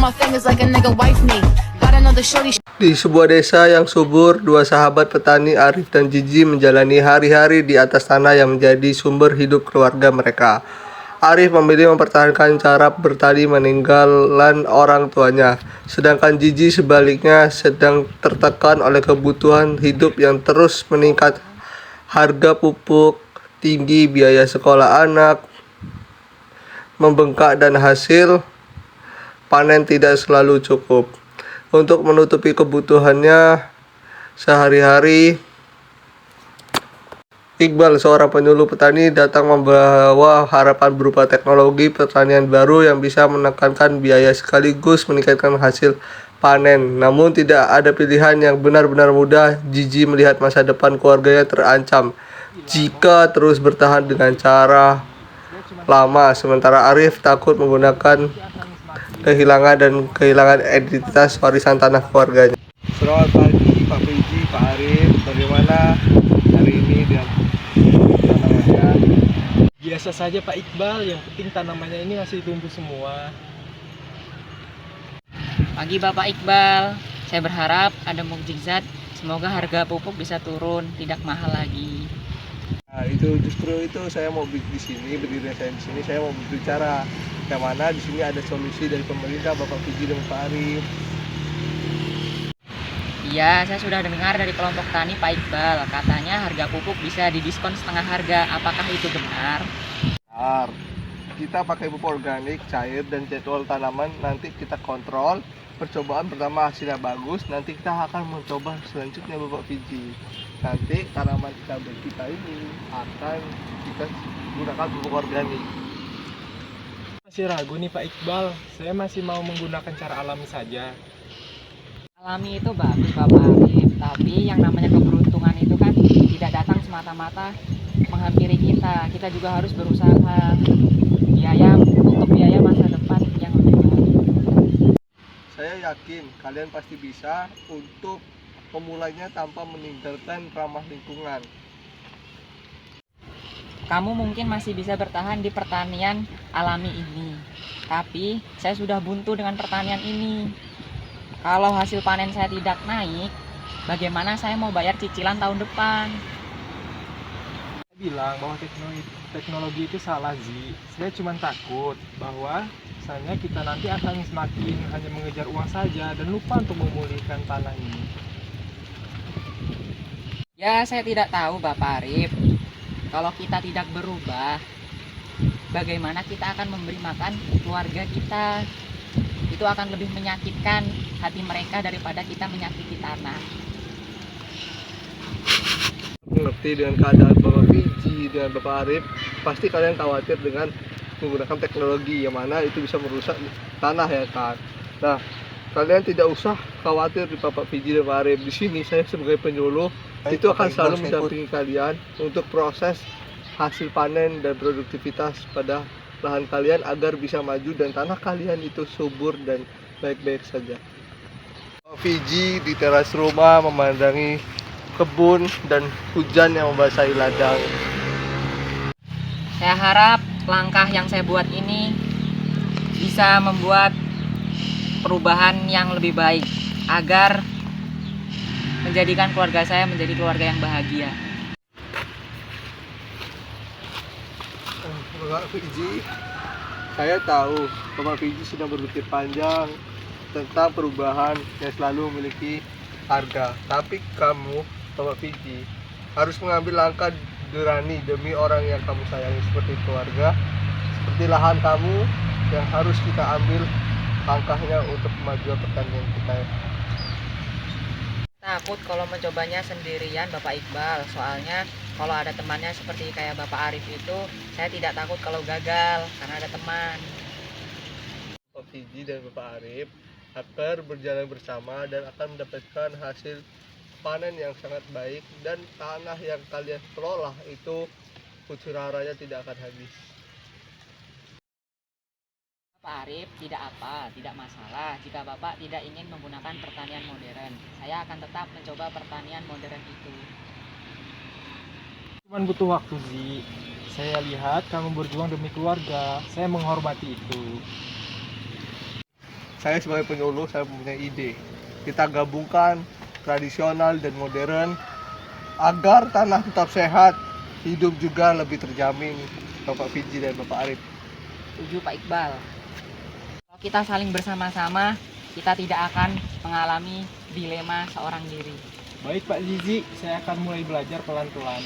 my fingers like a nigga wife me. Got another shorty. Di sebuah desa yang subur, dua sahabat petani Arif dan Jiji menjalani hari-hari di atas tanah yang menjadi sumber hidup keluarga mereka. Arif memilih mempertahankan cara bertani meninggalan orang tuanya, sedangkan Jiji sebaliknya sedang tertekan oleh kebutuhan hidup yang terus meningkat. Harga pupuk tinggi, biaya sekolah anak membengkak, dan hasil panen tidak selalu cukup untuk menutupi kebutuhannya sehari-hari. Iqbal, seorang penyuluh petani, datang membawa harapan berupa teknologi pertanian baru yang bisa menekankan biaya sekaligus meningkatkan hasil panen. Namun tidak ada pilihan yang benar-benar mudah. Jiji melihat masa depan keluarganya terancam jika terus bertahan dengan cara lama, sementara Arif takut menggunakan kehilangan identitas warisan tanah keluarganya. Selamat pagi Pak Fiji, Pak Arif. Bagaimana hari ini dengan tanamannya? Biasa saja Pak Iqbal, yang penting tanamannya ini masih tumbuh semua. Pagi Bapak Iqbal, saya berharap ada mukjizat. Semoga harga pupuk bisa turun, tidak mahal lagi. Nah, itu justru itu saya mau di sini, berdiri saya di sini, saya mau berbicara yang mana di sini ada solusi dari pemerintah, Bapak Fiji dan Pak Arif. Iya, saya sudah dengar dari kelompok tani Pak Iqbal, katanya harga pupuk bisa didiskon setengah harga. Apakah itu benar? Benar. Kita pakai pupuk organik, cair, dan jadwal tanaman nanti kita kontrol. Percobaan pertama hasilnya bagus, nanti kita akan mencoba selanjutnya Bapak Fiji. Nanti tanaman kita ini akan kita gunakan pupuk organik. Masih ragu nih Pak Iqbal, saya masih mau menggunakan cara alami saja. Alami itu bagus Bapak Arif, tapi yang namanya keberuntungan itu kan tidak datang semata-mata menghampiri kita. Kita juga harus berusaha untuk biaya masa depan yang lebih baik. Saya yakin kalian pasti bisa untuk memulainya tanpa meninggalkan ramah lingkungan. Kamu mungkin masih bisa bertahan di pertanian alami ini, tapi saya sudah buntu dengan pertanian ini. Kalau hasil panen saya tidak naik, bagaimana saya mau bayar cicilan tahun depan? Saya bilang bahwa teknologi itu salah Zi. Saya cuma takut bahwa misalnya kita nanti akan semakin hanya mengejar uang saja dan lupa untuk memulihkan tanah ini. Ya, saya tidak tahu Bapak Arif. Kalau kita tidak berubah, bagaimana kita akan memberi makan keluarga kita? Itu akan lebih menyakitkan hati mereka daripada kita menyakiti tanah. Mengerti dengan keadaan Bapak Fiji dan Bapak Arif, pasti kalian khawatir dengan menggunakan teknologi yang mana itu bisa merusak tanah ya kan. Nah, kalian tidak usah khawatir di Bapak Fiji dan Bapak Arif. Di sini saya sebagai penyuluh itu akan selalu mendampingi kalian untuk proses hasil panen dan produktivitas pada lahan kalian agar bisa maju dan tanah kalian itu subur dan baik-baik saja. Fiji di teras rumah memandangi kebun dan hujan yang membasahi ladang. Saya harap langkah yang saya buat ini bisa membuat perubahan yang lebih baik agar menjadikan keluarga saya menjadi keluarga yang bahagia. Bapak Fiji, saya tahu Bapak Fiji sudah berpikir panjang tentang perubahan yang selalu memiliki harga. Tapi kamu, Bapak Fiji, harus mengambil langkah berani demi orang yang kamu sayangi seperti keluarga, seperti lahan kamu yang harus kita ambil langkahnya untuk kemajuan pertanian kita. Takut kalau mencobanya sendirian Bapak Iqbal, soalnya kalau ada temannya seperti kayak Bapak Arif itu, saya tidak takut kalau gagal karena ada teman. Bapak Fiji dan Bapak Arif akan berjalan bersama dan akan mendapatkan hasil panen yang sangat baik, dan tanah yang kalian kelola itu unsur haranya tidak akan habis. Pak Arif, tidak masalah jika Bapak tidak ingin menggunakan pertanian modern. Saya akan tetap mencoba pertanian modern itu. Cuman butuh waktu Zi. Saya lihat kamu berjuang demi keluarga. Saya menghormati itu. saya sebagai penyuluh, saya mempunyai ide. Kita gabungkan tradisional dan modern agar tanah tetap sehat, hidup juga lebih terjamin. Bapak Fiji dan Bapak Arif. Setuju Pak Iqbal. Kalau kita saling bersama-sama, kita tidak akan mengalami dilema seorang diri. Baik Pak Zizi, saya akan mulai belajar pelan-pelan.